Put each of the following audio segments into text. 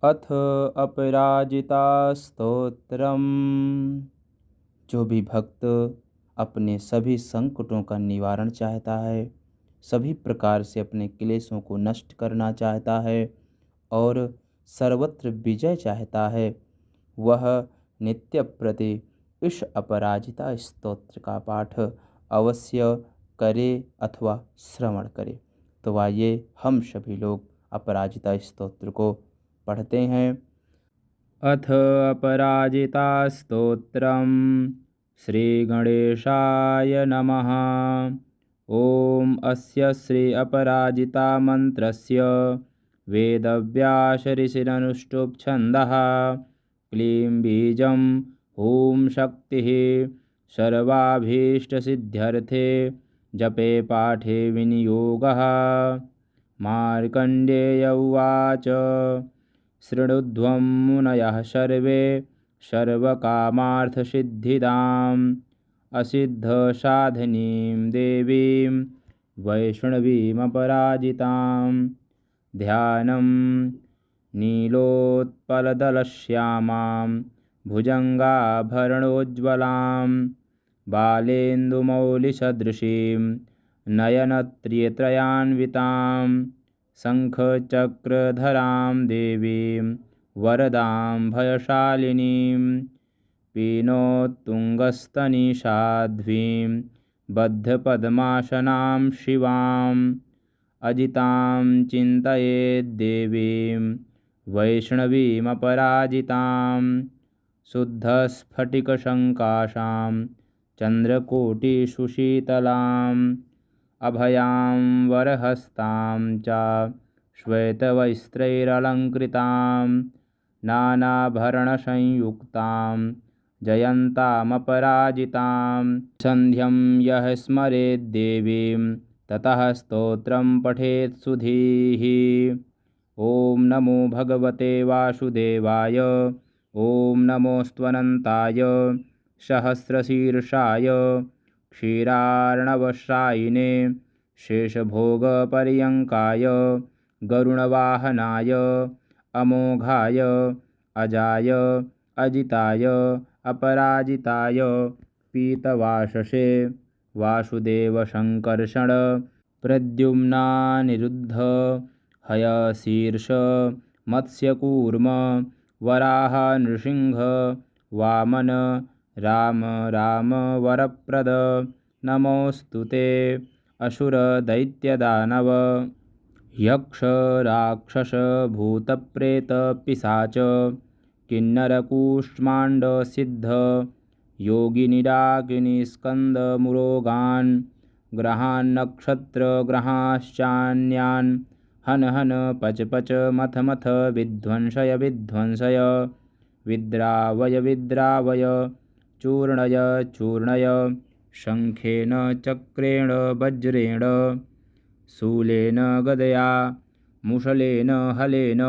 अथ अपराजिता स्तोत्रम। जो भी भक्त अपने सभी संकटों का निवारण चाहता है, सभी प्रकार से अपने क्लेशों को नष्ट करना चाहता है और सर्वत्र विजय चाहता है, वह नित्य प्रति इस अपराजिता स्तोत्र का पाठ अवश्य करे अथवा श्रवण करे। तो आइए हम सभी लोग अपराजिता स्तोत्र को पढ़ते हैं। अथ अपराजिता स्तोत्रम्। श्रीगणेशाय नमः। ॐ अस्य श्री अपराजिता मन्त्रस्य वेदव्यास ऋषिरनुष्टुप् छन्दः। क्लीं बीजं ॐ शक्तिः सर्वाभीष्टसिद्ध्यर्थे जपे पाठे विनियोगः। मार्कण्डेय उवाच। शृणुध्वं मुनयः सर्वे सर्वकामार्थसिद्धिदाम् असिद्धसाधिनीं देवीं वैष्णवीमपराजितां। ध्यानं नीलोत्पलदलश्यामां भुजङ्गाभरणोज्ज्वलां बालेन्दुमौलिसदृशीं नयनत्रयत्रान्वितां शङ्खचक्रधरां देवीं वरदां भयशालिनीं पीनोत्तुङ्गस्तनिषाध्वीं बद्धपद्मासनां शिवाम् अजितां चिन्तयेद्देवीं वैष्णवीमपराजितां। शुद्धस्फटिकसङ्काशां चन्द्रकोटिसुशीतलाम् अभयां वरहस्तां च श्वेतवस्त्रैरलङ्कृतां नानाभरणसंयुक्तां जयन्तामपराजितां। सन्ध्यं यः स्मरेद्देवीं ततः स्तोत्रं पठेत् सुधीः। ॐ नमो भगवते वासुदेवाय। ॐ नमोऽस्त्वनन्ताय सहस्रशीर्षाय क्षीरार्णवशायिने शेषभोगपर्यङ्काय गरुणवाहनाय अमोघाय अजाय अजिताय अपराजिताय पीतवाससे वासुदेवसङ्कर्षण प्रद्युम्नानिरुद्ध हयशीर्ष मत्स्यकूर्म वराह नृसिंह वामन राम राम वरप्रद नमोऽस्तु ते। असुरदैत्यदानव यक्ष राक्षस भूतप्रेत पिशाच किन्नरकूष्माण्ड सिद्ध योगिनिडाकिनीस्कन्दमुरोगान् ग्रहान्नक्षत्रग्रहाश्चान्यान् हन हन पच पच मथ मथ विध्वंसय विध्वंसय विद्रावय विद्रावय चूर्णय चूर्णय शङ्खेन चक्रेण वज्रेण शूलेन गदया मुसलेन हलेन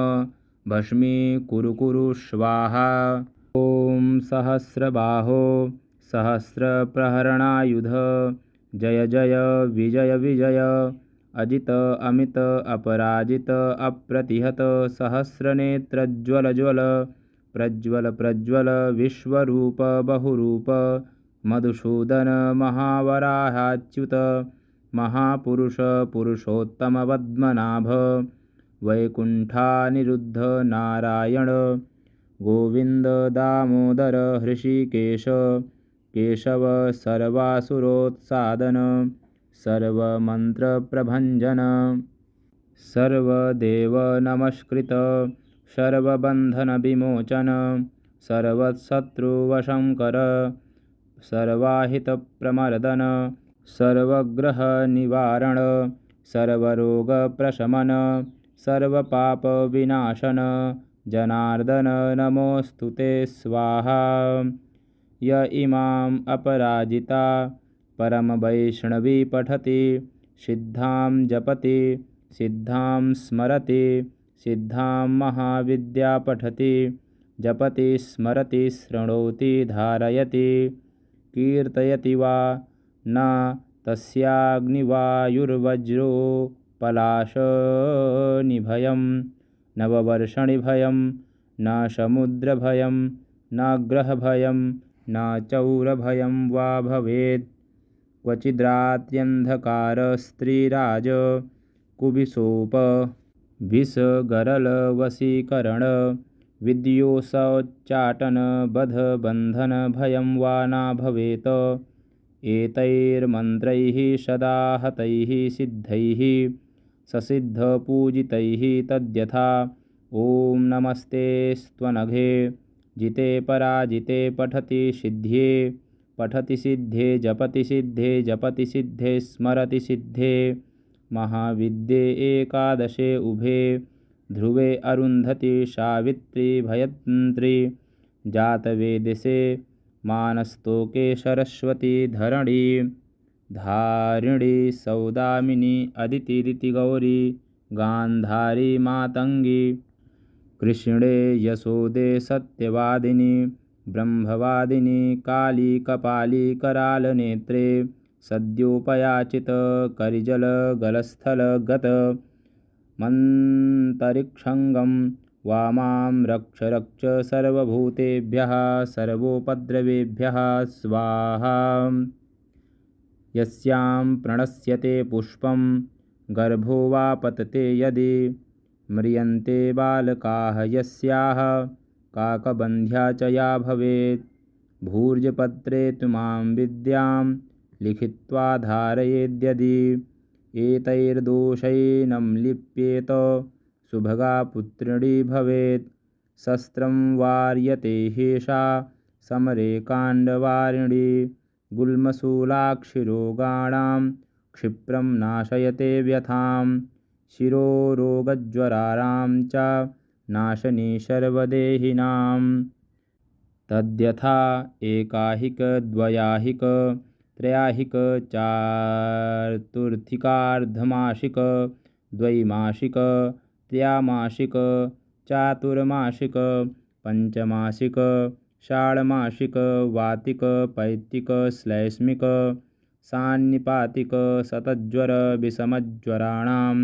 भस्मीकुरु कुरु स्वाहा। ॐ सहस्रबाहो सहस्रप्रहरणायुध जय जय विजय विजय अजित अमित अपराजित अप्रतिहत सहस्रनेत्रज्वल ज्वल प्रज्वल प्रज्वल विश्वरूप बहुरूप मधुसूदन महावराहाच्युत महापुरुष पुरुषोत्तम पद्मनाभ वैकुण्ठानिरुद्ध नारायण गोविन्द दामोदर हृषीकेश केशव सर्वासुरोत्सादन सर्वमन्त्रप्रभञ्जन सर्वदेवनमस्कृत सर्वबन्धनविमोचन सर्वशत्रुवशङ्कर सर्वाहितप्रमर्दन सर्वग्रहनिवारण सर्वरोगप्रशमन सर्वपापविनाशन जनार्दन नमोऽस्तु ते स्वाहा। य इमाम् अपराजिता परमवैष्णवी पठति सिद्धां जपति सिद्धां स्मरति सिद्धां महाविद्या पठति जपति स्मरति शृणोति धारयति कीर्तयति वा न तस्याग्निवायुर्वज्रो पलाशनिभयम् नववर्षणिभयं न समुद्रभयं न ग्रहभयं न चौरभयं वा भवेत्। क्वचिद्रात्र्यन्धकारस्त्रीराज कुबिसोप विषगरलवशीकरण विद्योषोच्चाटन बधबन्धनभयं वा न भवेत्। एतैर्मन्त्रैः सदा हतैः सिद्धैः ससिद्धपूजितैः तद्यथा। ॐ नमस्ते स्त्वनघे जिते पराजिते पठति सिद्ध्ये पठति सिद्धे जपति सिद्धे जपति सिद्धे स्मरति सिद्धे। महाविद्ये एकादशे उभे ध्रुवे अरुन्धति सावित्री भयत्री जातवेदसे मानस्तोके सरस्वती धरणी धारिणी सौदामिनी अदिति गौरी गान्धारी मातंगी कृष्णे यशोदे सत्यवादिनी ब्रह्मवादिनी काली कपाली करालनेत्रे सद्योपयाचित करिजलगलस्थलगत मन्तरिक्षंगं वामां रक्ष रक्ष सर्वभूतेभ्यः सर्वोपद्रवेभ्यः स्वाहा। यस्यां प्रणश्यते पुष्पं गर्भो वा पतते यदि म्रियन्ते बालकाः यस्याः काकबन्ध्या च या भवेत्। भूर्जपत्रे त्वां विद्यां लिखित्वा धारयेद्यदि एतैर्दोषैनं लिप्येत सुभगा पुत्रिणी भवेत्। शस्त्रं वार्यते हेषा समरे काण्डवारिणी गुल्मशूलाक्षिरोगाणां क्षिप्रं नाशयते व्यथां। शिरोरोगज्वराणां च नाशनी सर्वदेहिनां। तद्यथा एकाहिक द्वयाहिक त्रयाहिक चातुर्थिकार्धमासिक द्वैमासिक त्रयामासिक चातुर्मासिक पंचमासिक षाण्मासिक वातिक पैतिक श्लैष्मिक सान्निपातिक शतज्वर विषमज्वराणां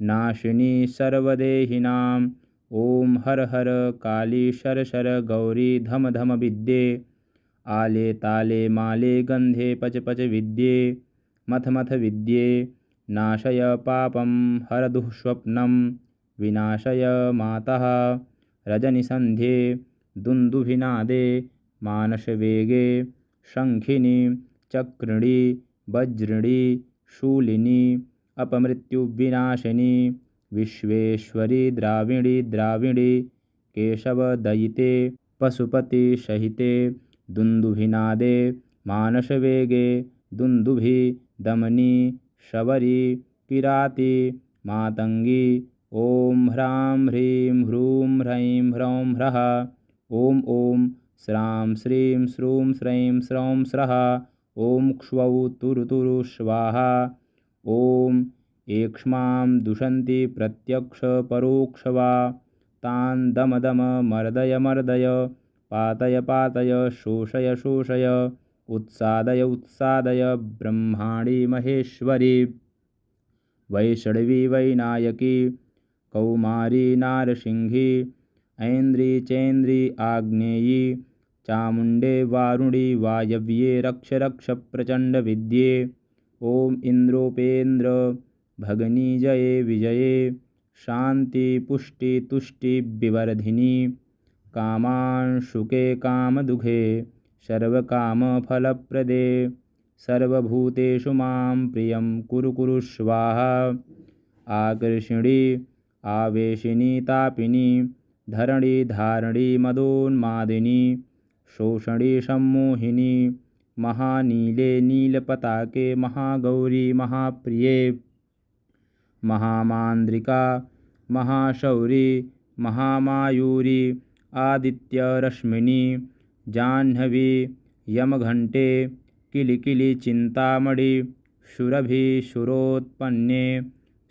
नाशिनी सर्वदेहिनां। ओम हर हर काली शर शर गौरी धम धम विद्ये आले ताले माले गंधे पच पच विद्ये मथ मथ विद्ये नाशय पापं हर दुःस्वप्नं विनाशय मातः रजनिसन्ध्ये दुन्दुभिनादे मानसवेगे शङ्खिनी चक्रिणी वज्रिणी शूलिनी अपमृत्युविनाशिनी विश्वेश्वरी द्राविणी द्राविणी केशवदयिते पशुपति सहिते दुन्दुभिनादे मानसवेगे दुन्दुभि दमनी शबरी किराती मातंगी। ओम ह्रां ह्रीं ह्रूं ह्रैं ह्रौं ह्रः। ओम ओम श्रां श्रीं श्रूं श्रैं स्रौं स्रः। ओम क्ष्वौ तुरु तुरु स्वाहा। ओम एक्ष्मां दुषन्ति प्रत्यक्ष परोक्ष वा तान् दम दम मर्दय मर्दय पातय पातय शोषय शोषय उत्सादय उत्सादय। ब्रह्माणि महेश्वरी वैष्णवी वैनायकी कौमारी नारसिंही ऐन्द्री चैन्द्री आग्नेयी चामुण्डे वारुणी वायव्ये रक्ष रक्ष प्रचण्ड विद्ये। ओम इंद्रोपेन्द्र भगनी जये विजये शांति पुष्टि तुष्टि विवर्धिनी कामांशुके कामदुघे सर्वकामफलप्रदे सर्वभूतेषु मां प्रियं कुरु कुरु स्वाहा। आकर्षिणी आवेशिनी तापिनी धरणी धारणी मदोन्मादिनी शोषणी सम्मोहिनी महानीले नीलपताके महागौरी महाप्रिये महामान्द्रिका महाशौरी महामायूरी आदित्यरश्मिनी जाह्नवी यमघण्टे किलिकिलि चिन्तामणि सुरभि सुरोत्पन्ने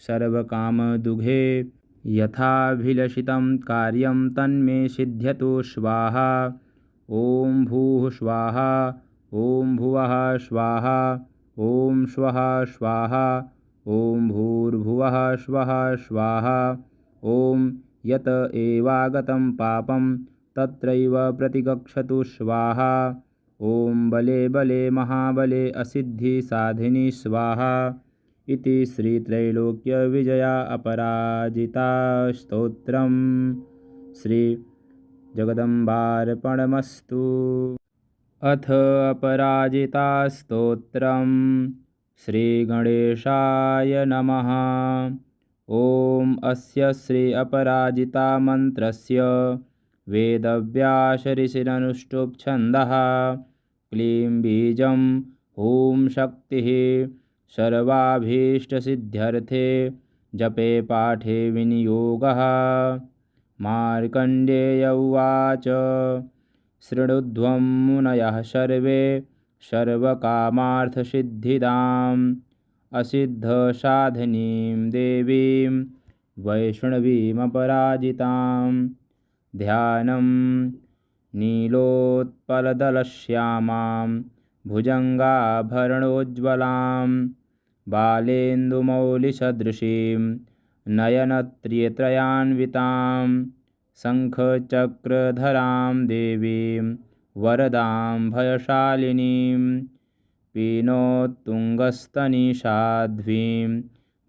सर्वकामदुघे यथाभिलषितं कार्यं तन्मे सिद्ध्यतु स्वाहा। ओम भूः स्वाहा ओम भुवः स्वाहा ओम स्वः स्वाहा ओम भूर्भुवः स्वः स्वाहा। ओम यत एवागतं पापं तत्रैव प्रतिगच्छतु स्वाहा। ॐ बले बले महाबले असिद्धि साधिनि स्वाहा इति श्रीत्रैलोक्यविजया अपराजिता स्तोत्रम्। श्री जगदम्बार्पणमस्तु। अथ अपराजिता स्तोत्रम्। श्रीगणेशाय नमः। ॐ अस्य श्री अपराजिता मन्त्रस्य वेदव्यास ऋषिरनुष्टुप् छन्दः। क्लीं बीजं ॐ शक्तिः सर्वाभीष्टसिद्ध्यर्थे जपे पाठे विनियोगः। मार्कण्डेय उवाच शृणुध्वं मुनयः सर्वे सर्वकामार्थसिद्धिदाम् असिद्धसाधिनीं देवीं वैष्णवीमपराजितां। ध्यानं नीलोत्पलदलश्यामां भुजङ्गाभरणोज्ज्वलां बालेन्दुमौलिसदृशीं नयनत्रयत्रान्वितां शङ्खचक्रधरां देवीं वरदां भयशालिनीं पीनोत्तुङ्गस्तनिषाध्वीं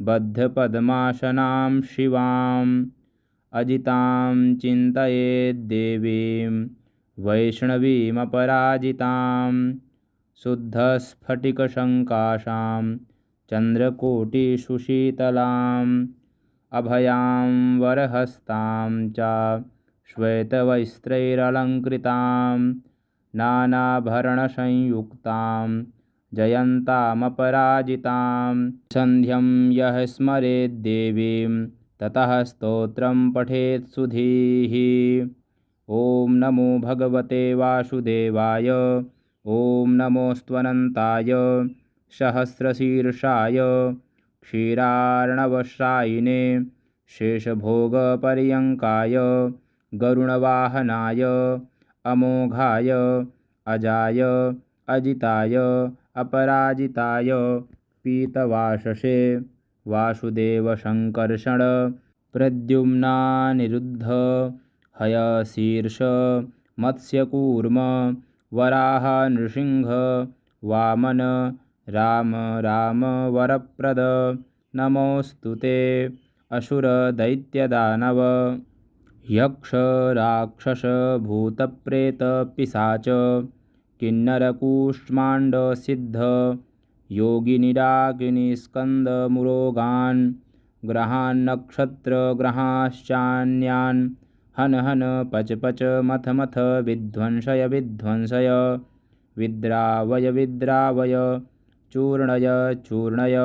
बद्धपद्मासनां शिवाम् अजितां चिन्तयेद्देवीं वैष्णवीमपराजितां। शुद्धस्फटिकसङ्काशां चन्द्रकोटिसुशीतलाम् अभयां वरहस्तां च श्वेतवस्त्रैरलङ्कृतां नानाभरणसंयुक्तां जयन्तामपराजितां। सन्ध्यं यः स्मरेद्देवीं ततः स्तोत्रं पठेत् सुधीः। ॐ नमो भगवते वासुदेवाय। ॐ नमोऽस्त्वनन्ताय सहस्रशीर्षाय क्षीरार्णवशायिने शेषभोगपर्यङ्काय गरुणवाहनाय अमोघाय अजाय अजिताय अपराजिताय पीतवाससे वासुदेवसङ्कर्षण प्रद्युम्नानिरुद्ध हयशीर्ष मत्स्यकूर्म वराह नृसिंह वामन राम राम वरप्रद नमोऽस्तु ते। असुर दैत्यदानव यक्ष राक्षस भूतप्रेत पिशाच किन्नरकूष्माण्ड सिद्ध योगिनिडाकिनीस्कन्दमुरोगान् ग्रहान्नक्षत्रग्रहाश्चान्यान् हन हन पच पच मथ मथ विध्वंसय विध्वंसय विद्रावय विद्रावय चूर्णय चूर्णय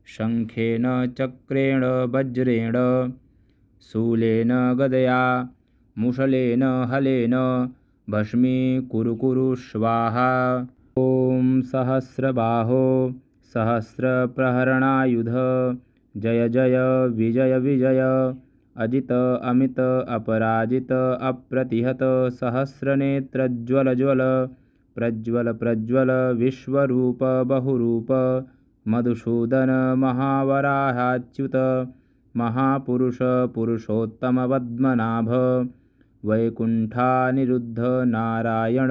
शङ्खेन चक्रेण वज्रेण शूलेन गदया मुसलेन हलेन भस्मीकुरु कुरु स्वाहा। ॐ सहस्रबाहो सहस्रप्रहरणायुध जय जय विजय विजय अजित अमित अपराजित अप्रतिहत सहस्रनेत्रज्वल ज्वल प्रज्वल प्रज्वल विश्वरूप बहुरूप मधुसूदन महावराहाच्युत महापुरुष पुरुषोत्तम पद्मनाभ वैकुण्ठानिरुद्ध नारायण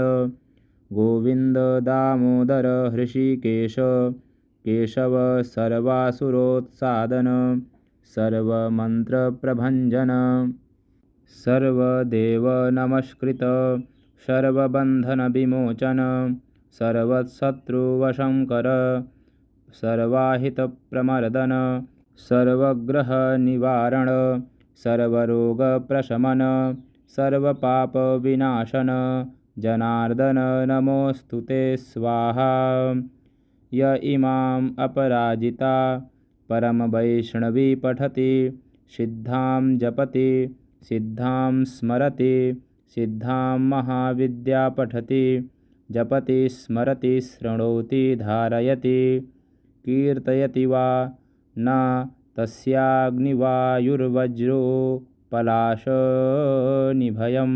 गोविन्द दामोदर हृषीकेश केशव सर्वासुरोत्सादन सर्वमन्त्रप्रभञ्जन सर्वदेवनमस्कृत सर्वबन्धनविमोचन सर्वशत्रुवशङ्कर सर्वाहितप्रमर्दन सर्वग्रहनिवारण सर्वरोगप्रशमन सर्वपापविनाशन जनार्दन नमोऽस्तु ते स्वाहा। य इमाम् अपराजिता परमवैष्णवी पठति सिद्धां जपति सिद्धां स्मरति सिद्धां महाविद्या पठति जपति स्मरति शृणोति धारयति कीर्तयति वा न तस्याग्निवायुर्वज्रोपलाशनिभयं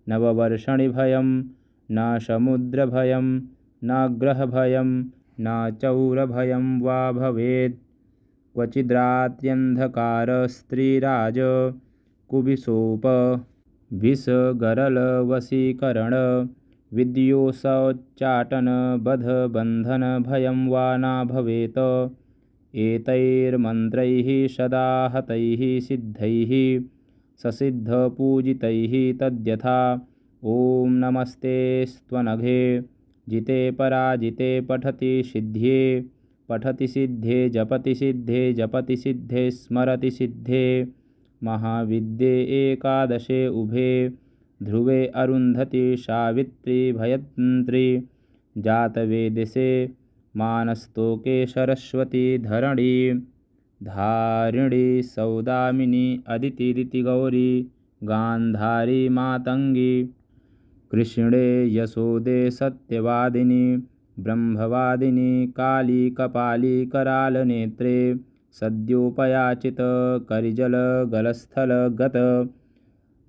नववर्षणिभयं न समुद्रभयं न ग्रहभयं न चौरभयं वा भवेत्। क्वचिद्रात्र्यन्धकारस्त्रीराज कुबिसोप विष गरल वशीकरण विद्योत्चाटन बध बंधन भयं वा न भवेत्। एतैर्मन्त्रैः सदा हतैः सिद्धैः ससिद्धपूजितैः तद्यथा। ॐ नमस्ते स्त्वनघे जिते पराजिते पठति सिद्ध्ये पठति सिद्धे जपति सिद्धे जपति सिद्धे स्मरति सिद्धे। महाविद्ये एकादशे उभे ध्रुवे अरुन्धति सावित्री भयत्री जातवेदसे मानस्तोके सरस्वती धरणी धारिणी सौदामिनी अदिति गौरी गान्धारी मातंगी कृष्णे यशोदे सत्यवादिनी ब्रह्मवादिनी काली कपाली करालनेत्रे सद्योपयाचित करिजल गलस्थल गत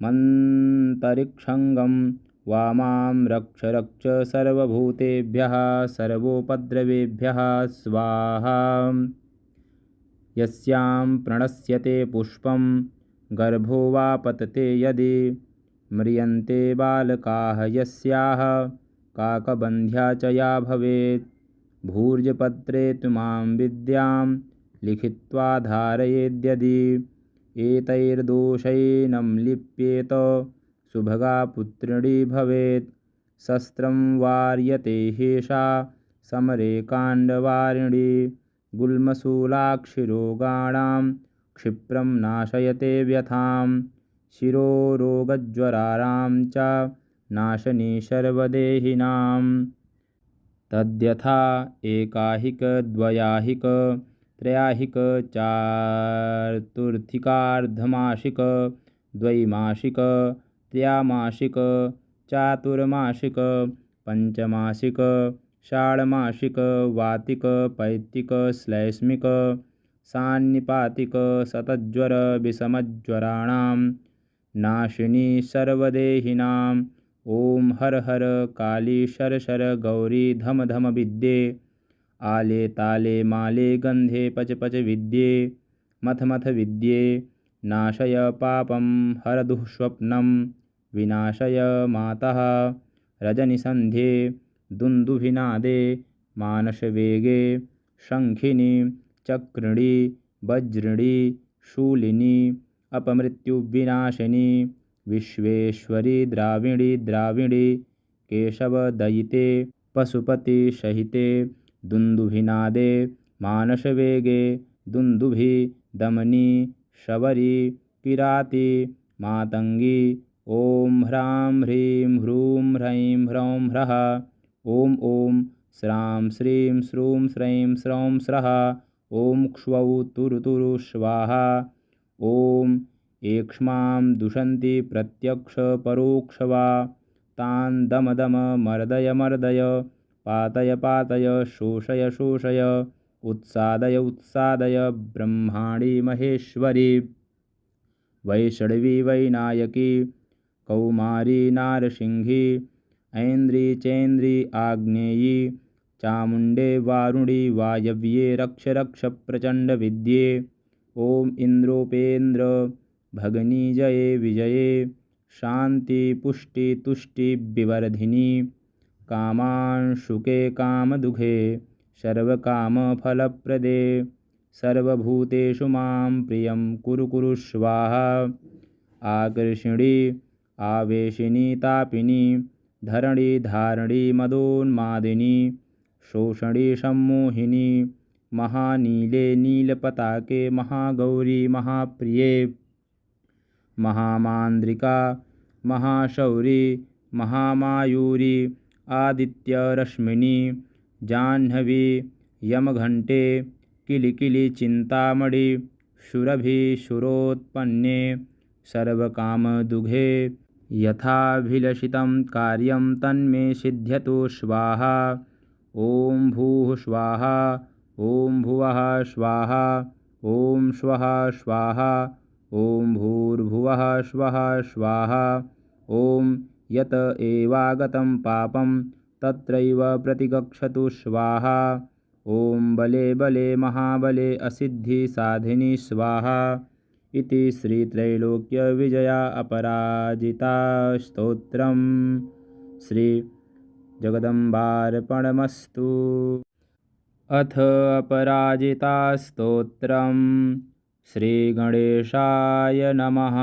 मन्तरिक्षंगं वामां रक्ष रक्ष सर्वभूतेभ्यः सर्वोपद्रवेभ्यः स्वाहा। यस्यां प्रणश्यते पुष्पं गर्भो वा पतते यदि म्रियन्ते बालकाः यस्याः काकबन्ध्या च या भवेत्। भूर्जपत्रे त्वां विद्यां लिखित्वा धारयेद्यदि एतैर्दोषैनं लिप्येत सुभगा पुत्रिणी भवेत्। शस्त्रं वार्यते हेषा समरे काण्डवारिणी गुल्मशूलाक्षिरोगाणां क्षिप्रं नाशयते व्यथां। शिरोरोगज्वराणां च नाशनी सर्वदेहिनां। तद्यथा एकाहिक द्वयाहिक त्रयाहिक चातुर्थिकार्धमासिक द्वैमासिक त्रयामासिक चातुर्मासिक पंचमासिक षाण्मासिक वातिक पैतिक श्लैष्मिक सान्निपातिक शतज्वर विषमज्वराणां नाशिनी सर्वदेहिनां। ओम हर हर काली शर शर गौरी धम धम विद्ये आले ताले माले गंधे पच पच विद्ये मथ मथ विद्ये नाशय पापं हर दुःस्वप्नं विनाशय मातः रजनिसन्ध्ये दुन्दुभिनादे मानसवेगे शङ्खिनी चक्रिणी वज्रिणी शूलिनी अपमृत्युविनाशिनी विश्वेश्वरी द्राविणी द्राविणी केशवदयिते पशुपतिसहिते दुन्दुभिनादे मानसवेगे दुन्दुभि दमनी शबरी किराती मातंगी। ओम ह्रां ह्रीं ह्रूं ह्रैं ह्रौं ह्रः। ओम ओम श्रां श्रीं श्रूं श्रैं स्रौं स्रः। ओम क्ष्वौ तुरु तुरु स्वाहा। ओम एक्ष्मां दुषन्ति प्रत्यक्ष परोक्ष वा तान् दम दम मर्दय मर्दय पातय पातय शोषय शोषय उत्सादय उत्सादय। ब्रह्माणी महेश्वरी वैष्णवी वैनायकी कौमारी नारसिंही ऐन्द्री चैन्द्री आग्नेयी चामुण्डे वारुणी वायव्ये रक्ष रक्ष प्रचण्ड विद्ये। ओम इंद्रोपेन्द्र भगनी जये विजये शांति पुष्टि तुष्टि विवर्धिनी कामांशुके कामदुघे सर्वकामफलप्रदे सर्वभूतेषु मां प्रियं कुरु कुरु स्वाहा। आकर्षिणी आवेशिनी तापिनी धरणी धारणी मदोन्मादिनी शोषणी सम्मोहिनी महानीले नीलपताके महागौरी महाप्रिये महामान्द्रिका महाशौरी महामायूरी आदित्यरश्मिनी जाह्नवी यमघण्टे किलिकिलि चिन्तामणि सुरभि सुरोत्पन्ने सर्वकामदुघे यथाभिलषितं कार्यं तन्मे सिद्ध्यतु स्वाहा। ओम भूः स्वाहा ओम भुवः स्वाहा ओम स्वः स्वाहा ओम भूर्भुवः स्वः स्वाहा। ओम यत एवागतं पापं तत्रैव प्रतिगच्छतु स्वाहा। ओम बले बले महाबले असिद्धि साधिनी स्वाहा। इति श्रीत्रैलोक्यविजया अपराजिता स्तोत्रम्। श्री जगदम्बार्पणमस्तु। अथ अपराजिता स्तोत्रम्। श्रीगणेशाय नमः।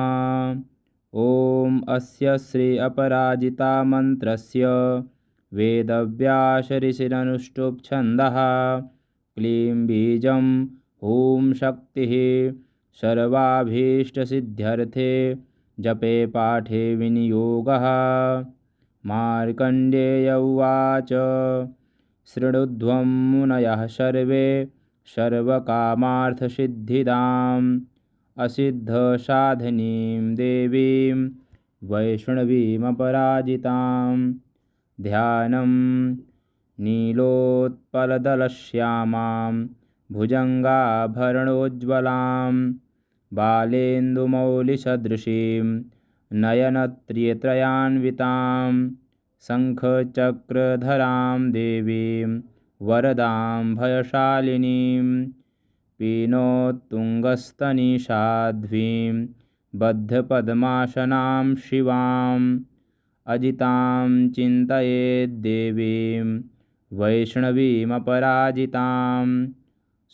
ॐ अस्य श्री अपराजिता मन्त्रस्य वेदव्यासऋषिरनुष्टुप् छन्दः। क्लीं बीजम् ॐ शक्तिः सर्वाभीष्टसिद्ध्यर्थे जपे पाठे विनियोगः। मार्कण्डेय उवाच शृणुध्वं मुनयः सर्वे सर्वकामार्थसिद्धिदाम् असिद्धसाधिनीं देवीं वैष्णवीमपराजितां। ध्यानं नीलोत्पलदलश्यामां भुजङ्गाभरणोज्ज्वलां बालेन्दुमौलिसदृशीं नयनत्रयत्रान्वितां शङ्खचक्रधरां देवीं वरदां भयशालिनीं पीनोत्तुङ्गस्तनिषाध्वीं बद्धपद्मासनां शिवाम् अजितां चिन्तयेद्देवीं वैष्णवीमपराजितां।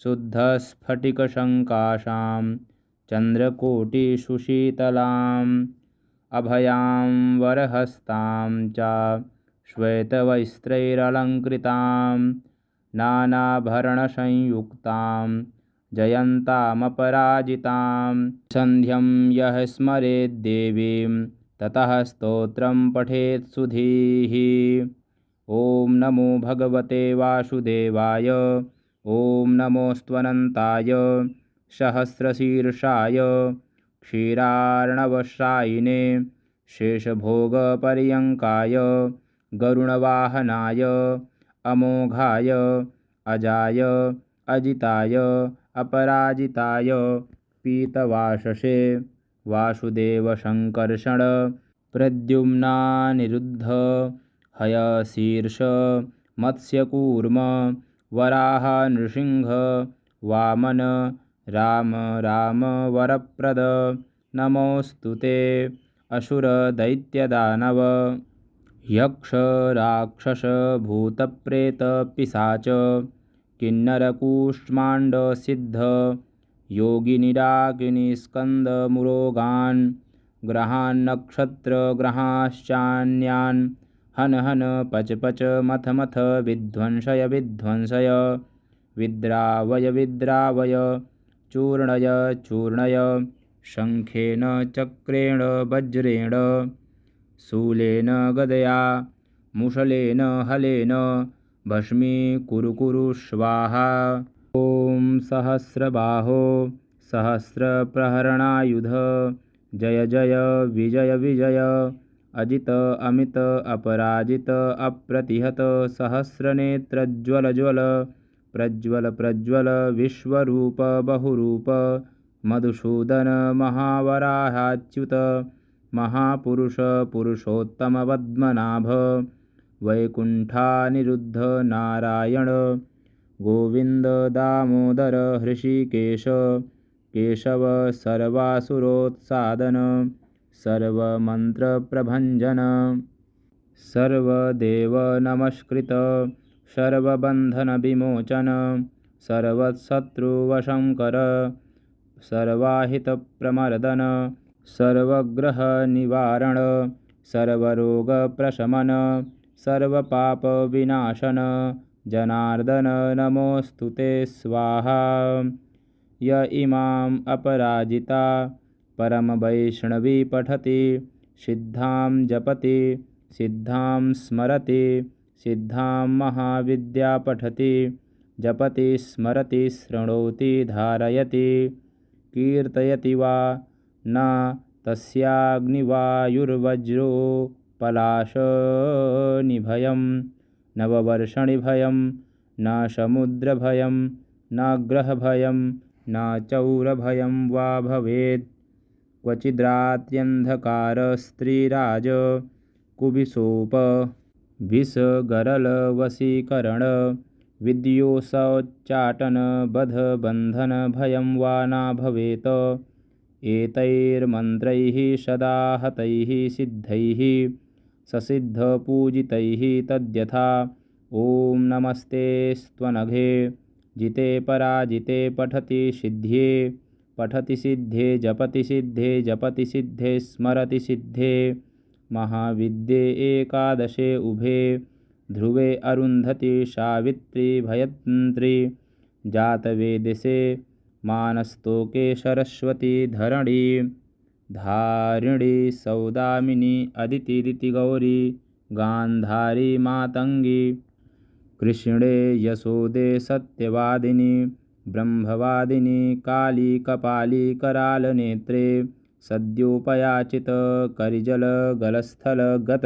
शुद्धस्फटिकसङ्काशां चन्द्रकोटिसुशीतलाम् अभयां वरहस्तां च श्वेतवस्त्रैरलङ्कृतां नानाभरणसंयुक्तां जयन्तामपराजितां। सन्ध्यं यः स्मरेद्देवीं ततः स्तोत्रं पठेत् सुधीः। ॐ नमो भगवते वासुदेवाय। ॐ नमोऽस्त्वनन्ताय सहस्रशीर्षाय क्षीरार्णवशायिने शेषभोगपर्यङ्काय गरुणवाहनाय अमोघाय अजाय अजिताय अपराजिताय पीतवाससे वासुदेवसङ्कर्षण प्रद्युम्नानिरुद्ध हयशीर्ष मत्स्यकूर्म वराह नृसिंह वामन राम राम वरप्रद नमोऽस्तु ते। असुरदैत्यदानव यक्ष राक्षस भूतप्रेत पिशाच किन्नरकूष्माण्ड सिद्ध योगिनिडाकिनीस्कन्दमुरोगान् ग्रहान्नक्षत्रग्रहाश्चान्यान् हन हन पच पच मथ मथ विध्वंसय विध्वंसय विद्रावय विद्रावय चूर्णय चूर्णय शङ्खेन चक्रेण वज्रेण शूलेन गदया मुसलेन हलेन भस्मीकुरु कुरु स्वाहा। ॐ सहस्रबाहो सहस्रप्रहरणायुध जय जय विजय विजय अजित अमित अपराजित अप्रतिहत सहस्रनेत्रज्वल ज्वल प्रज्वल प्रज्वल विश्वरूप बहुरूप मधुसूदन महावराहाच्युत महापुरुष पुरुषोत्तम पद्मनाभ वैकुण्ठानिरुद्ध नारायण गोविन्द दामोदर हृषीकेश केशव सर्वासुरोत्सादन सर्वमन्त्रप्रभञ्जन सर्वदेवनमस्कृत सर्वबन्धनविमोचन सर्वशत्रुवशङ्कर सर्वाहितप्रमर्दन सर्वग्रहनिवारण सर्वरोगप्रशमन सर्वपापविनाशन जनार्दन नमोऽस्तु ते स्वाहा। य इमाम् अपराजिता परमवैष्णवी पठति सिद्धां जपति सिद्धां स्मरति सिद्धां महाविद्या पठति जपति स्मरति शृणोति धारयति कीर्तयति वा न तस्याग्निवायुर्वज्रोपलाशनिभयं नववर्षणिभयं न समुद्रभयं न ग्रहभयं न चौरभयं वा भवेत्। क्वचिद्रात्यन्धकारस्त्रीराज कुबिसोप विषगरलवशीकरण विद्योषोच्चाटन बध बन्धन भयं वा न भवेत्। एतैर्मन्त्रैः सदा हतैः सिद्धैः ससिद्धपूजितैः तद्यथा। ॐ नमस्ते स्त्वनघे जिते पराजिते पठति सिद्ध्ये पठति सिद्धे जपति सिद्धे जपति सिद्धे स्मरति सिद्धे। महाविद्ये एकादशे उभे ध्रुवे अरुन्धति सावित्री भयत्री जातवेदसे मानस्तोके सरस्वती धरणी धारिणी सौदामिनी अदिति गौरी गान्धारी मातंगी कृष्णे यशोदे सत्यवादिनी ब्रह्मवादिनी काली कपाली करालनेत्रे सद्योपयाचित करिजलगलस्थल गत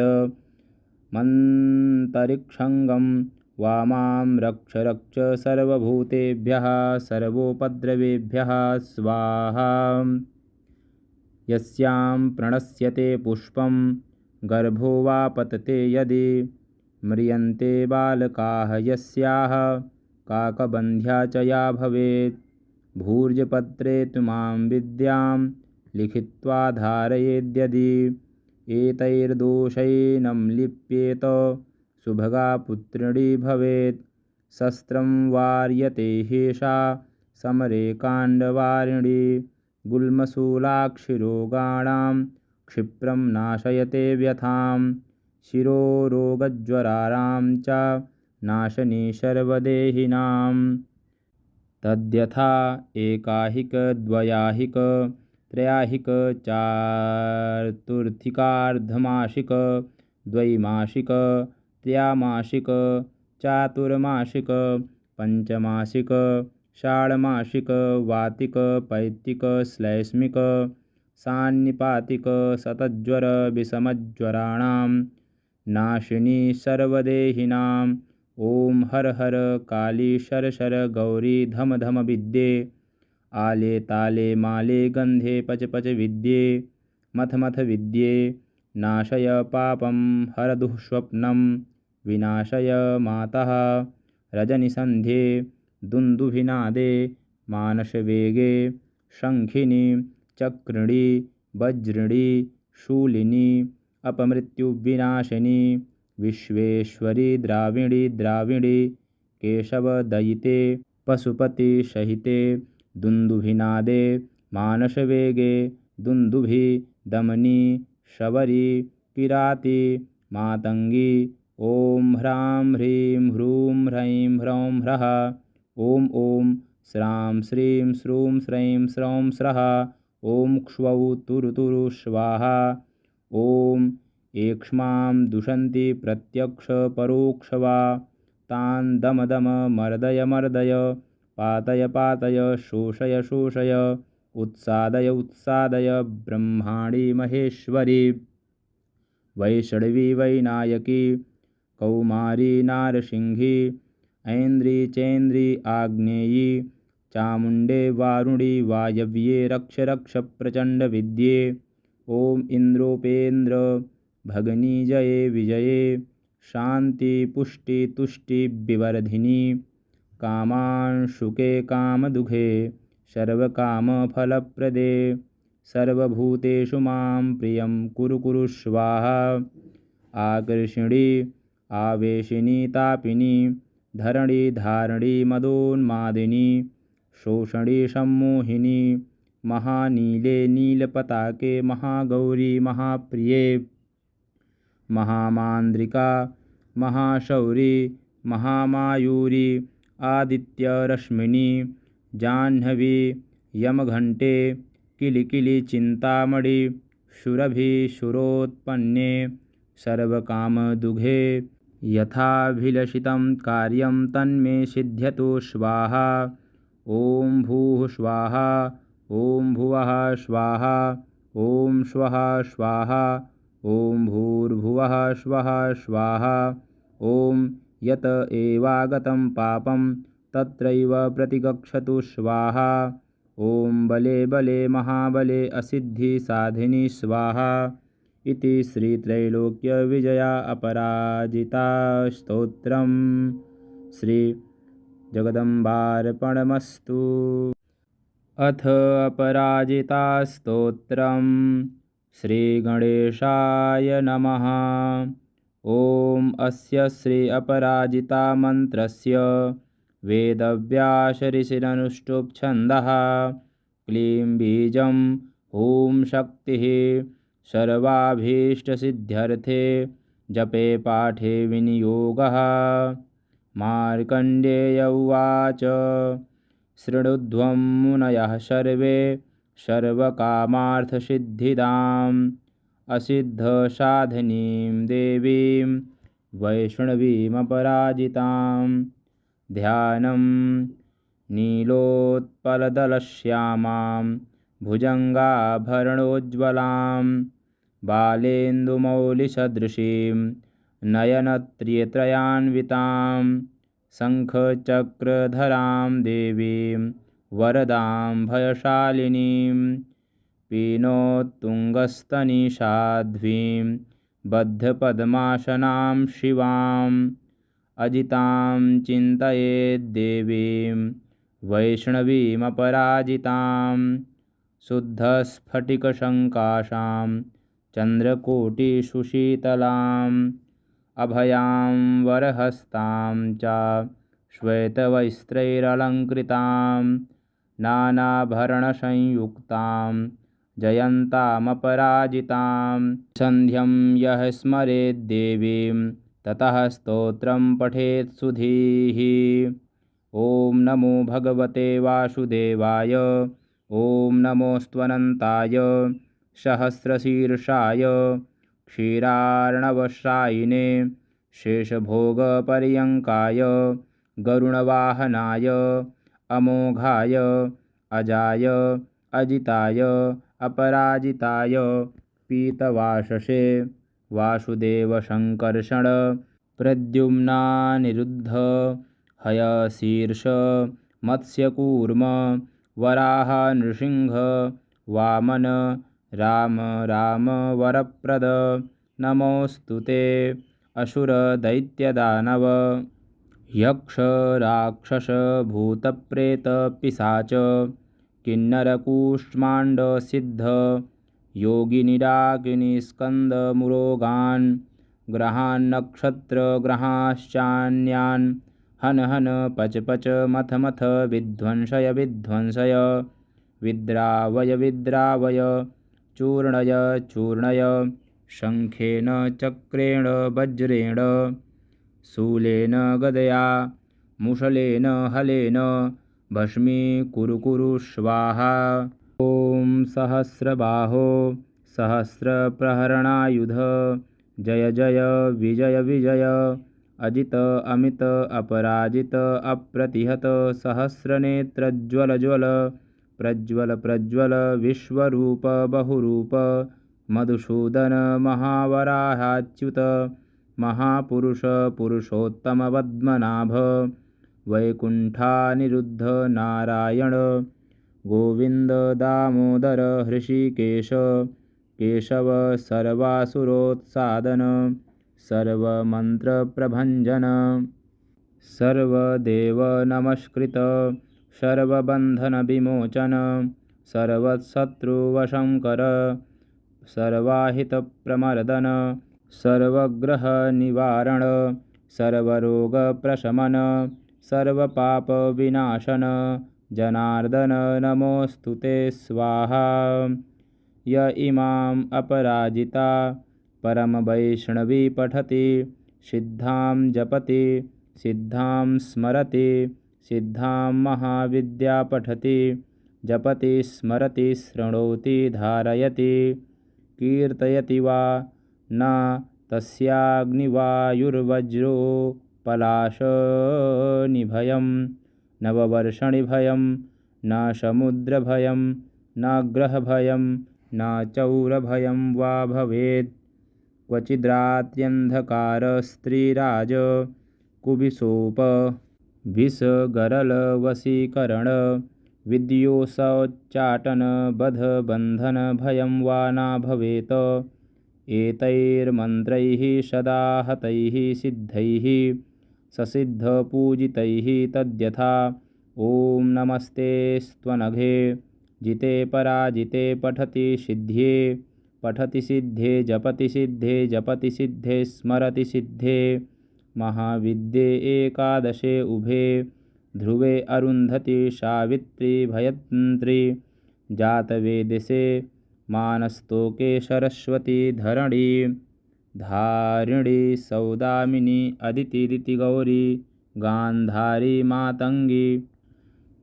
मन्तरिक्षंगं वामां रक्ष रक्ष सर्वभूतेभ्यः सर्वोपद्रवेभ्यः स्वाहा। यस्यां प्रणश्यते पुष्पं गर्भो वा पतते यदि म्रियन्ते बालकाः यस्याः काकबन्ध्या च या भवेत्। भूर्जपत्रे तु मां विद्यां लिखित्वा धारयेद्यदि एतैर्दोषैनं लिप्येत सुभगा पुत्रिणी भवेत्। शस्त्रं वार्यते ह्येषा समरे काण्डवारिणी गुल्मशूलाक्षिरोगाणां क्षिप्रं नाशयते व्यथां शिरोरोगज्वराणां च नाशनी सर्वदेहिनां। तद्यथा एकाहिक द्वयाहिक त्रयाहिक चातुर्थिकार्धमासिक द्वैमासिक त्रयामासिक चातुर्मासिक पंचमासिक षाण्मासिक वातिक पैतिक श्लैष्मिक सान्निपातिक शतज्वर विषमज्वराणां नाशिनी सर्वदेहिनां। ॐ हर हर काली शर शर गौरी धम धम विद्ये आले ताले माले गंधे पच पच विद्ये मथ मथ विद्ये नाशय पापं हर दुःस्वप्नं विनाशय मातः रजनिसन्ध्ये दुन्दुभिनादे मानसवेगे शङ्खिनी चक्रिणी वज्रिणी शूलिनी अपमृत्युविनाशिनी विश्वेश्वरी द्राविणी द्राविणी केशवदयिते पशुपतिसहिते दुन्दुभिनादे मानसवेगे दुन्दुभि दमनी शबरी किराती मातंगी। ॐ ह्रां ह्रीं ह्रूं ह्रैं ह्रौं ह्रः। ॐ ॐ श्रां श्रीं श्रूं श्रैं स्रौं स्रः। ॐ क्ष्वौ तुरु स्वाहा। ॐ एक्ष्मां दुषन्ति प्रत्यक्ष परोक्ष वा तान् दम दम मर्दय मर्दय पातय पातय शोषय शोषय उत्सादय उत्सादय ब्रह्माणि महेश्वरी वैष्णवी वैनायकी कौमारी नारसिंही ऐन्द्री चैन्द्री आग्नेयी चामुण्डे वारुणी वायव्ये रक्ष रक्ष प्रचण्ड विद्ये। ॐ इन्द्रोपेन्द्र भगनी जये विजये शांति पुष्टि तुष्टि विवर्धिनी कामांशुके कामदुघे सर्वकामफलप्रदे सर्वभूतेषु मां प्रियं कुरु कुरु स्वाहा। आकर्षिणी आवेशिनी तापिनी धरणी धारिणी मदोन्मादिनी शोषणी सम्मोहिनी महानीले नीलपताके महागौरी महाप्रिये महामान्द्रिका महाशौरी महामायूरी आदित्यरश्मिनी जाह्नवी यमघण्टे किलिकिली चिन्तामणि सुरभि सुरोत्पन्ने सर्वकामदुघे यथाभिलषितं कार्यं तन्मे सिद्ध्यतु स्वाहा। ॐ भूः स्वाहा ॐ भुवः स्वाहा ॐ स्वः स्वाहा ॐ भूर्भुवः स्वः स्वाहा। ॐ यत एवागतं पापं तत्रैव प्रतिगच्छतु स्वाहा। ॐ बले बले महाबले असिद्धि साधिनी स्वाहा। इति श्रीत्रैलोक्य विजया अपराजिता स्तोत्रम्। श्री जगदम्बार्पणमस्तु। अथ अपराजितास्तोत्रम्। श्रीगणेशाय नमः। ॐ अस्य श्री अपराजिता मन्त्रस्य वेदव्यास ऋषिरनुष्टुप् छन्दः। क्लीं बीजं ॐ शक्तिः सर्वाभीष्टसिद्ध्यर्थे जपे पाठे विनियोगः। मार्कण्डेय उवाच शृणुध्वं मुनयः सर्वे सर्वकामार्थसिद्धिदाम् असिद्धसाधिनीं देवीं वैष्णवीमपराजितां। ध्यानं नीलोत्पलदलश्यामां भुजङ्गाभरणोज्ज्वलां बालेन्दुमौलिसदृशीं नयनत्रयत्रान्वितां शङ्खचक्रधरां देवीं वरदां भयशालिनीं पीनोत्तुङ्गस्तनिषाध्वीं बद्धपद्मासनां शिवाम् अजितां चिन्तयेद्देवीं वैष्णवीमपराजितां। शुद्धस्फटिकसङ्काशां चन्द्रकोटिसुशीतलाम् अभयां वरहस्तां च श्वेतवस्त्रैरलङ्कृतां नानाभरणसंयुक्तां जयन्तामपराजितां। सन्ध्यं यः स्मरेद्देवीं ततः स्तोत्रं पठेत् सुधीः। ॐ नमो भगवते वासुदेवाय। ॐ नमोऽस्त्वनन्ताय सहस्रशीर्षाय क्षीरार्णवशायिने शेषभोगपर्यङ्काय गरुणवाहनाय अमोघाय अजाय अजिताय अपराजिताय पीतवाससे वासुदेवसङ्कर्षण प्रद्युम्नानिरुद्ध हयशीर्ष मत्स्यकूर्म वराह नृसिंह वामन राम राम वरप्रद नमोऽस्तु ते। असुरदैत्यदानव यक्ष राक्षस भूतप्रेत पिशाच किन्नरकूष्माण्ड सिद्ध योगिनिडाकिनीस्कन्दमुरोगान् ग्रहान्नक्षत्रग्रहाश्चान्यान् हन हन पच पच मथ मथ विध्वंसय विध्वंसय विद्रावय विद्रावय चूर्णय चूर्णय शङ्खेन चक्रेण वज्रेण शूलेन गदया मुसलेन हलेन भस्मीकुरु कुरु स्वाहा। ॐ सहस्रबाहो सहस्रप्रहरणायुध जय जय विजय विजय अजित अमित अपराजित अप्रतिहत सहस्रनेत्रज्वल ज्वल प्रज्वल प्रज्वल विश्वरूप बहुरूप मधुसूदन महावराहाच्युत महापुरुष पुरुषोत्तम पद्मनाभ वैकुण्ठानिरुद्ध नारायण गोविन्द दामोदर हृषीकेश केशव सर्वासुरोत्सादन सर्वमन्त्रप्रभञ्जन सर्वदेवनमस्कृत सर्वबन्धनविमोचन सर्वशत्रुवशङ्कर सर्वाहितप्रमर्दन सर्वग्रहनिवारण सर्वरोगप्रशमन सर्वपापविनाशन जनार्दन नमोऽस्तु ते स्वाहा। य इमाम् अपराजिता परमवैष्णवी पठति सिद्धां जपति सिद्धां स्मरति सिद्धां महाविद्या पठति जपति स्मरति शृणोति धारयति कीर्तयति वा न तस्याग्निवायुर्वज्रोपलाशनिभयं नववर्षणिभयं न समुद्रभयं न ग्रहभयं न चौरभयं वा भवेत्। क्वचिद्रात्र्यन्धकारस्त्रीराज कुबिसोप विषगरलवशीकरण विद्योषोच्चाटन बधबन्धन भयं वा न भवेत्। एतैर्मन्त्रैः सदा हतैः सिद्धैः ससिद्धपूजितैः तद्यथा। ॐ नमस्ते स्त्वनघे जिते पराजिते पठति सिद्ध्ये, पठति सिद्धे जपति सिद्धे, जपति सिद्धे स्मरति सिद्धे। महाविद्ये एकादशे उभे, ध्रुवे अरुन्धति सावित्री भयत्री। जातवेदसे मानस्तोके सरस्वती धरणी, धारिणी सौदामिनी अदिति गौरी, गान्धारी मातंगी।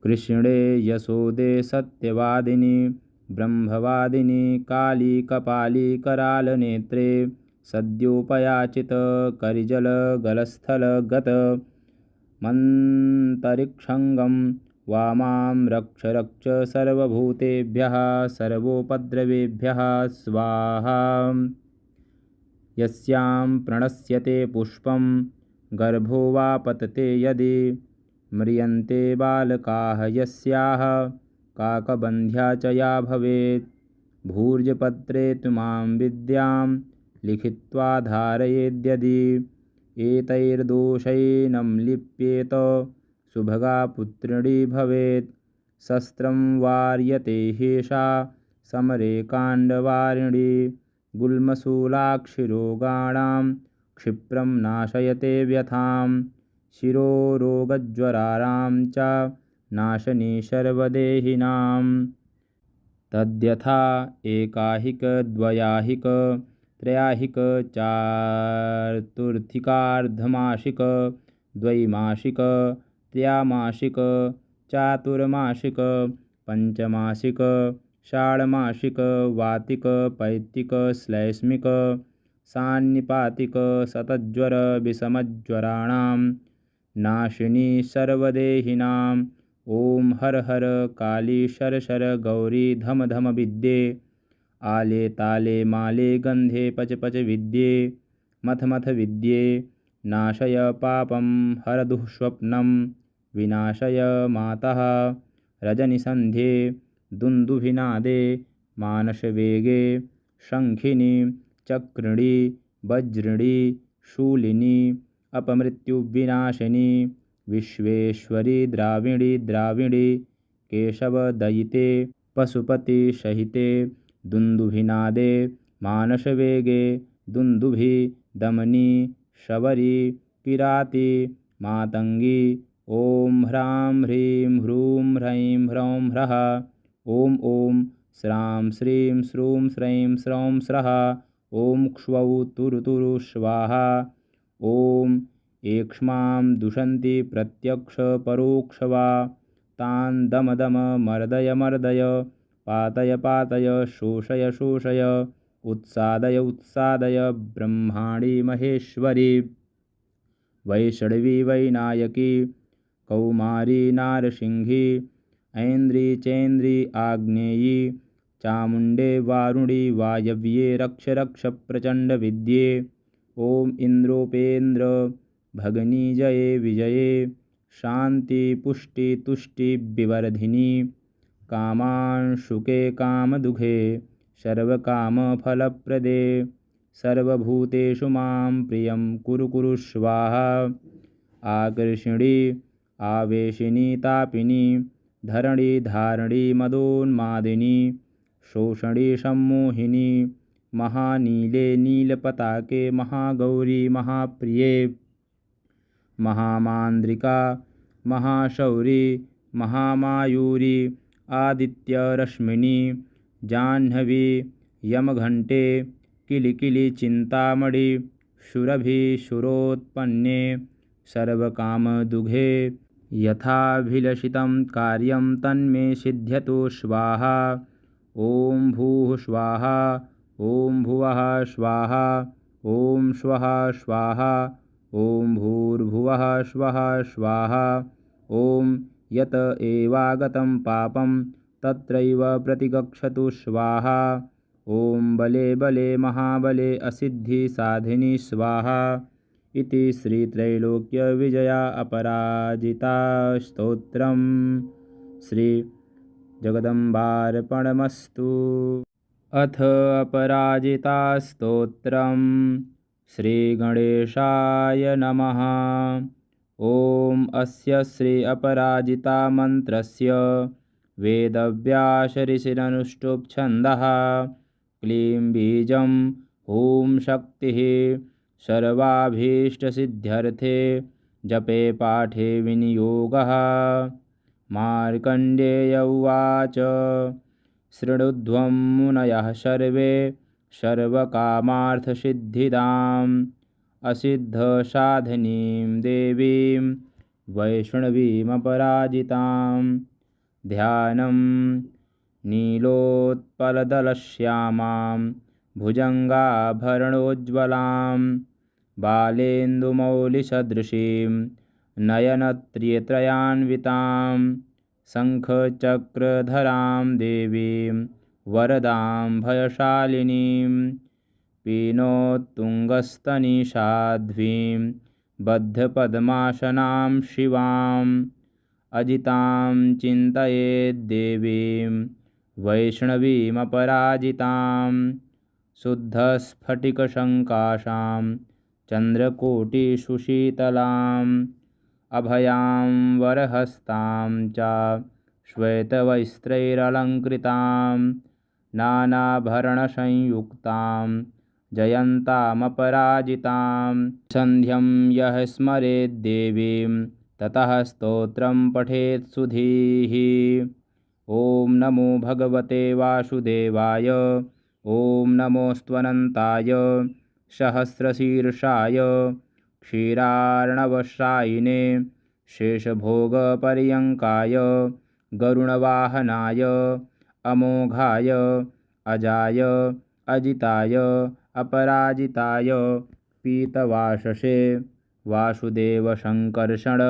कृष्णे यशोदे सत्यवादिनी, ब्रह्मवादिनी काली कपाली करालनेत्रे। सद्योपयाचित करिजल गलस्थल गत, मन्तरिक्षंगं वामां रक्ष रक्ष सर्वभूतेभ्यः, सर्वोपद्रवेभ्यः स्वाहा। यस्यां प्रणश्यते पुष्पं, गर्भो वा पतते यदि, म्रियन्ते बालकाः यस्याः, काकबन्ध्या च या भवेत्। भूर्जपत्रे त्वां विद्यां, लिखित्वा धारयेद्यदि। एतैर्दोषैनं लिप्येत, सुभगा पुत्रिणी भवेत्। शस्त्रं वार्यते ह्येषा, समरे काण्डवारिणी। गुल्मशूलाक्षिरोगाणां, क्षिप्रं नाशयते व्यथां। शिरोरोगज्वराणां च नाशनी सर्वदेहिनां। तद्यथा एकाहिक द्वयाहिक त्रयाहिक चातुर्थिकार्धमासिक द्वैमासिक त्रयामासिक चातुर्मासिक पंचमासिक षाण्मासिक वातिक पैतिक श्लैष्मिक सान्निपातिक शतज्वर विषमज्वराणां नाशिनी सर्वदेहिनां। ओम हर हर काली शर शर गौरी धम धम विद्ये। आले ताले माले गंधे पच पच विद्ये। मथ मथ विद्ये। नाशय पापं हर दुःस्वप्नं, विनाशय मातः रजनिसन्ध्ये। दुन्दुभिनादे मानसवेगे, शङ्खिनी चक्रिणी वज्रिणी शूलिनी अपमृत्युविनाशिनी। विश्वेश्वरी द्राविणी द्राविणी केशवदयिते पशुपति सहिते। दुन्दुभिनादे मानसवेगे, दुन्दुभि दमनी शबरी किराती मातंगी। ओम ह्रां ह्रीं ह्रूं ह्रैं ह्रौं ह्रः। ओम ओम श्रां श्रीं श्रूं श्रैं स्रौं स्रः। ओम क्ष्वौ तुरु तुरु स्वाहा। ओम एक्ष्मां दुषन्ति प्रत्यक्ष परोक्ष वा, तान् दम दम मर्दय मर्दय। पातय पातय शोषय शोषय, उत्सादय उत्सादय ब्रह्माणि महेश्वरी। वैष्णवी वैनायकी कौमारी नारसिंही। ऐन्द्री चैन्द्री आग्नेयी चामुण्डे वारुणी वायव्ये रक्ष रक्ष प्रचण्ड विद्ये। ओम इंद्रोपेन्द्र भगनी जये विजये। शांति पुष्टि तुष्टि विवर्धिनी। कामांशुके कामदुघे सर्वकामफलप्रदे। सर्वभूतेषु मां प्रियं कुरु कुरु स्वाहा। आकर्षिणी आवेशिनी तापिनी, धरणी धारिणी मदोन्मादिनी। शोषणी सम्मोहिनी, महानीले नीलपताके महागौरी महाप्रिये। महामान्द्रिका महाशौरी महामायूरी आदित्यरश्मिनी। जाह्नवी यमघण्टे किलिकिलि चिन्तामणि। सुरभि सुरोत्पन्ने सर्वकामदुघे। यथाभिलषितं कार्यं तन्मे सिद्ध्यतु स्वाहा। ओम भूः स्वाहा। ओम भुवः स्वाहा। ओम स्वः स्वाहा। ओम भूर्भुवः स्वः स्वाहा। ओम यत एवागतं पापं तत्रैव प्रतिगच्छतु स्वाहा। ओम बले बले महाबले असिद्धि साधिनी स्वाहा। इति श्री त्रैलोक्य विजया अपराजिता स्तोत्रम्। श्री जगदम्बार्पणमस्तु। अथ अपराजिता स्तोत्रम्। श्री गणेशाय नमः। ओम अस्य श्री अपराजिता मंत्रस्य वेदव्यास ऋषिरनुष्टुप् छन्दः क्लीं बीजं ॐ शक्तिः सर्वाभीष्टसिद्ध्यर्थे जपे पाठे विनियोगः। मार्कण्डेय उवाच शृणुध्वं मुनयः सर्वे सर्वकामार्थसिद्धिदाम् असिद्धसाधिनीं देवीं वैष्णवीमपराजितां। ध्यानं नीलोत्पलदलश्यामां भुजङ्गाभरणोज्ज्वलां बालेन्दुमौलिसदृशीं नयनत्रयान्वितां शङ्खचक्रधरां देवीं वरदां भयशालिनीं पीनोत्तुङ्गस्तनिषाध्वीं बद्धपद्मासनां शिवाम् अजितां चिन्तयेद्देवीं वैष्णवीमपराजितां। शुद्धस्फटिकसङ्काशां चन्द्रकोटिसुशीतलाम् अभयां वरहस्तां च श्वेतवस्त्रैरलङ्कृतां नानाभरणसंयुक्तां जयन्तामपराजितां। सन्ध्यं यः स्मरेद्देवीं ततः स्तोत्रं पठेत् सुधीः। ॐ नमो भगवते वासुदेवाय ॐ नमोऽस्त्वनन्ताय सहस्रशीर्षाय क्षीरार्णवशायिने शेषभोगपर्यङ्काय गरुणवाहनाय अमोघाय अजाय अजिताय अपराजिताय पीतवाससे वासुदेवसङ्कर्षण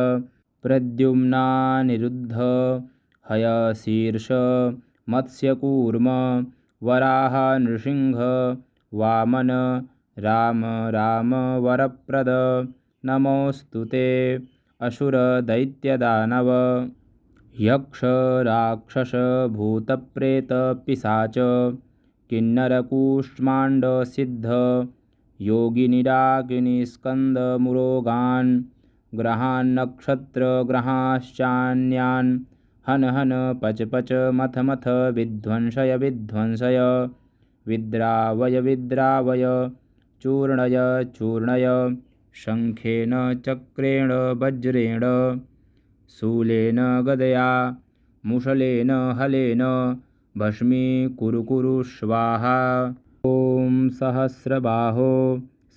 प्रद्युम्नानिरुद्ध हयशीर्ष मत्स्यकूर्म वराह नृसिंह वामन राम राम वरप्रद नमोऽस्तु ते। असुरदैत्यदानव यक्ष राक्षस भूतप्रेत पिशाच किन्नरकूष्माण्ड सिद्ध योगिनिडाकिनीस्कन्दमुरोगान् ग्रहान्नक्षत्रग्रहाश्चान्यान् हन हन पच पच मथ मथ विध्वंसय विध्वंसय विद्रावय विद्रावय चूर्णय चूर्णय शङ्खेन चक्रेण वज्रेण शूलेन गदया मुसलेन हलेन भस्मीकुरु कुरु स्वाहा। ॐ सहस्रबाहो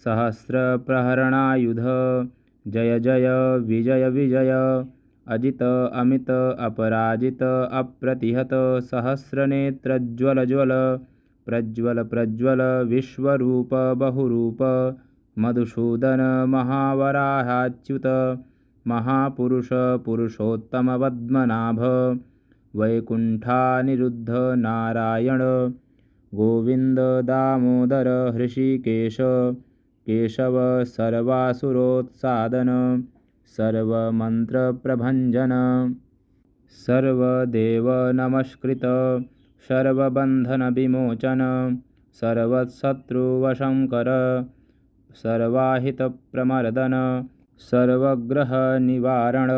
सहस्रप्रहरणायुध जय जय विजय विजय अजित अमित अपराजित अप्रतिहत सहस्रनेत्रज्वल ज्वल प्रज्वल प्रज्वल विश्वरूप बहुरूप मधुसूदन महावराहाच्युत महापुरुष पुरुषोत्तम पद्मनाभ वैकुण्ठानिरुद्ध नारायण गोविन्द दामोदर हृषीकेश केशव सर्वासुरोत्सादन सर्वमन्त्रप्रभञ्जन सर्वदेवनमस्कृत सर्वबन्धनविमोचन सर्वशत्रुवशङ्कर सर्वाहितप्रमर्दन सर्वग्रहनिवारण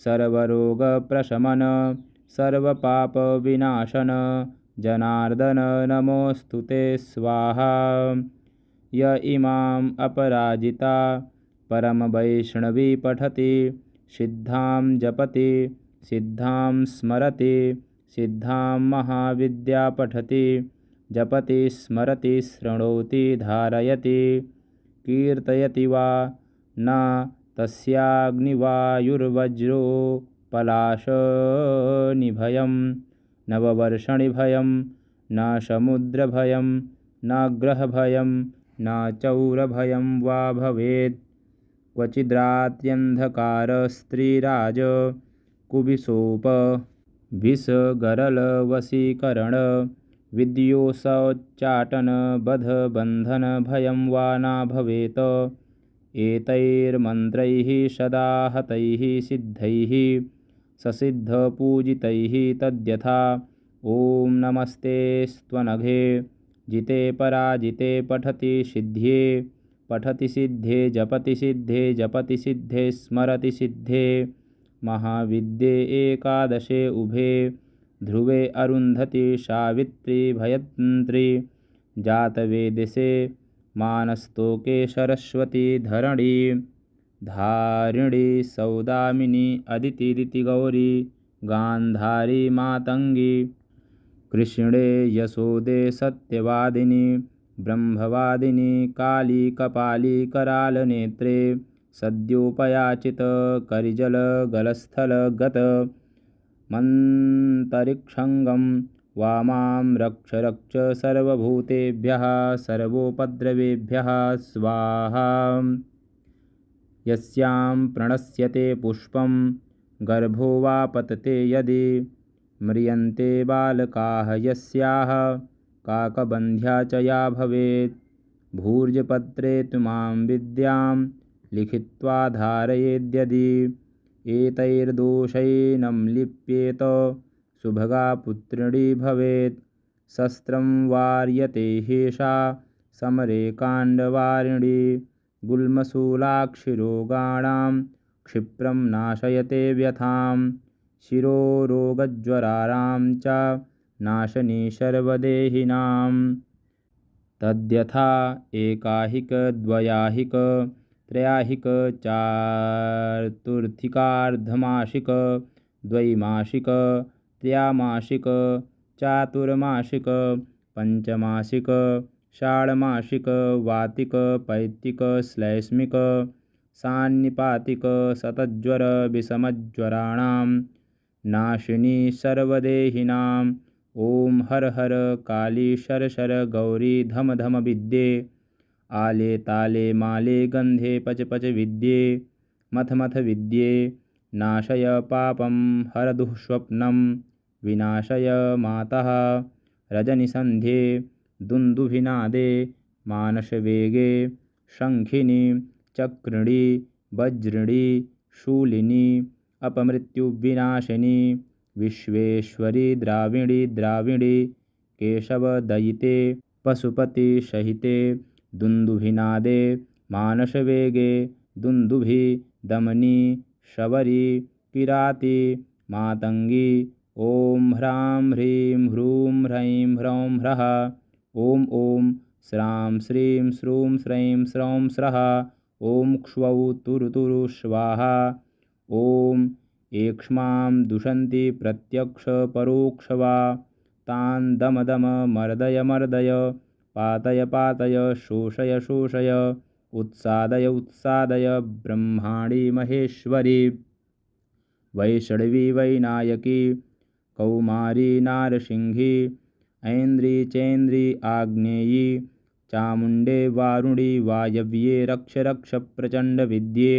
सर्वरोगप्रशमन सर्वपापविनाशन जनार्दन नमोऽस्तु ते स्वाहा। य इमाम् अपराजिता परमवैष्णवी पठति सिद्धां जपति सिद्धां स्मरति सिद्धां महाविद्या पठति जपति स्मरति शृणोति धारयति कीर्तयति वा न तस्याग्निवायुर्वज्रोपलाशनिभयं नववर्षणिभयं न समुद्रभयं न ग्रहभयं न चौरभयं वा भवेत्। क्वचिद्रात्यन्धकारस्त्रीराज कुबिसोप विषगरलवशीकरण विद्योषोच्चाटन बधबन्धन भयं वा न भवेत्। एतैर्मन्त्रैः सदा हतैः सिद्धैः ससिद्धपूजितैः तद्यथा। ॐ नमस्ते स्त्वनघे जिते पराजिते पठति सिद्ध्ये पठति सिद्धे जपति सिद्धे स्मरति सिद्धे महाविद्ये एकादशे उभे ध्रुवे अरुन्धति सावित्री भयत्री जातवेदिसे मानस्तोके सरस्वती धरणी धारिणी सौदामिनी अदिति गौरी गान्धारी मातंगी कृष्णे यशोदे सत्यवादिनी ब्रह्मवादिनी काली कपाली करालनेत्रे सद्योपयाचित करिजल गलस्थल गत मन्तरिक्षंगं वामां रक्ष रक्ष सर्वभूतेभ्यः सर्वोपद्रवेभ्यः स्वाहा यस्यां प्रणश्यते पुष्पं गर्भो वा पतते यदि म्रियन्ते बालकाः यस्याः काकबन्ध्या च या भवेत् भूर्जपत्रे तुमां विद्यां लिखित्वा धारयेद्यदि एतैर्दोषैनं लिप्येत सुभगा पुत्रिणी भवेत् शस्त्रं वार्यते हेषा समरे काण्डवारिणी गुल्मशूलाक्षिरोगाणां क्षिप्रं नाशयते व्यथां शिरोरोगज्वराणां च नाशनी सर्वदेहिनां तद्यथा एकाहिक द्वयाहिक त्रयाहिक चातुर्थिकार्धमासिक द्वैमासिक त्रयामासिक चातुर्मासिक पंचमासिक षाण्मासिक वातिक पैतिक श्लैष्मिक सान्निपातिक शतज्वर विषमज्वराणां नाशिनी सर्वदेहिनां ओम हर हर काली शर शर गौरी धम धम विद्ये आले ताले माले गंधे पच पच विद्ये मथ मथ विद्ये नाशय पापं हर दुःस्वप्नं विनाशय मातः रजनिसन्ध्ये दुन्दुभिनादे मानसवेगे शङ्खिनी चक्रिणी वज्रिणी शूलिनी अपमृत्युविनाशिनी विश्वेश्वरी द्राविणी केशवदयिते पशुपति सहिते दुन्दुभिनादे मानसवेगे दुन्दुभि दमनी शबरी किराती मातंगी ओम ह्रां ह्रीं ह्रूं ह्रैं ह्रौं ह्रः ओम ओम श्रां श्रीं श्रूं श्रैं स्रौं स्रः ओम क्ष्वौ तुरु तुरु स्वाहा ओम एक्ष्मां दुषन्ति प्रत्यक्ष परोक्ष वा तान् दम दम मर्दय मर्दय पातय पातय शोषय शोषय उत्सादय उत्सादय ब्रह्माणी महेश्वरी वैष्णवी वैनायकी कौमारी नारसिंही ऐन्द्री चैन्द्री आग्नेयी चामुण्डे वारुणी वायव्ये रक्ष रक्ष प्रचण्ड विद्ये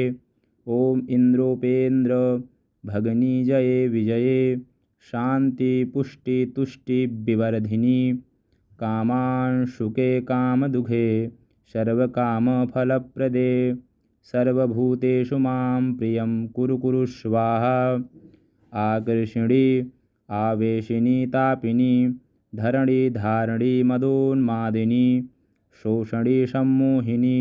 ओम इंद्रोपेन्द्र भगनी जये विजये शांति पुष्टि तुष्टि विवर्धिनी कामांशुके कामदुघे सर्वकामफलप्रदे सर्वभूतेषु मां प्रियं कुरु कुरु स्वाहा आकर्षिणी आवेशिनी तापिनी धरणी धारणी मदोन्मादिनी शोषणी सम्मोहिनी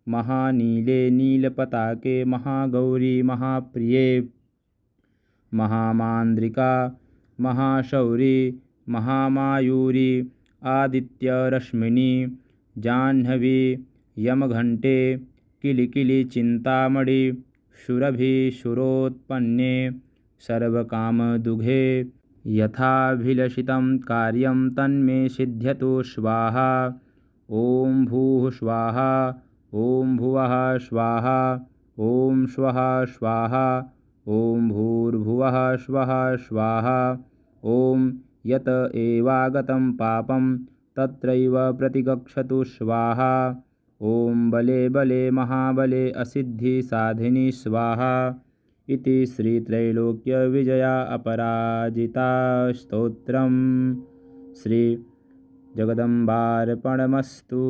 महानीले नीलपताके महागौरी महाप्रिये महामान्द्रिका महाशौरी महामायूरी आदित्यरश्मिनी जाह्नवी यमघण्टे किलिकिलि चिन्तामणि सुरभि सुरोत्पन्ने सर्वकामदुघे यथाभिलषितं कार्यं तन्मे सिद्ध्यतु स्वाहा ओम भूः स्वाहा ओम भुवः स्वाहा ओम स्वः स्वाहा ओम भूर्भुवः स्वः स्वाहा ओम यत एवागतं पापं तत्रैव प्रतिगच्छतु स्वाहा ओम बले बले महाबले असिद्धि साधिनी स्वाहा इति श्रीत्रैलोक्य विजया अपराजिता स्तोत्रम् श्री जगदम्बार्पणमस्तु।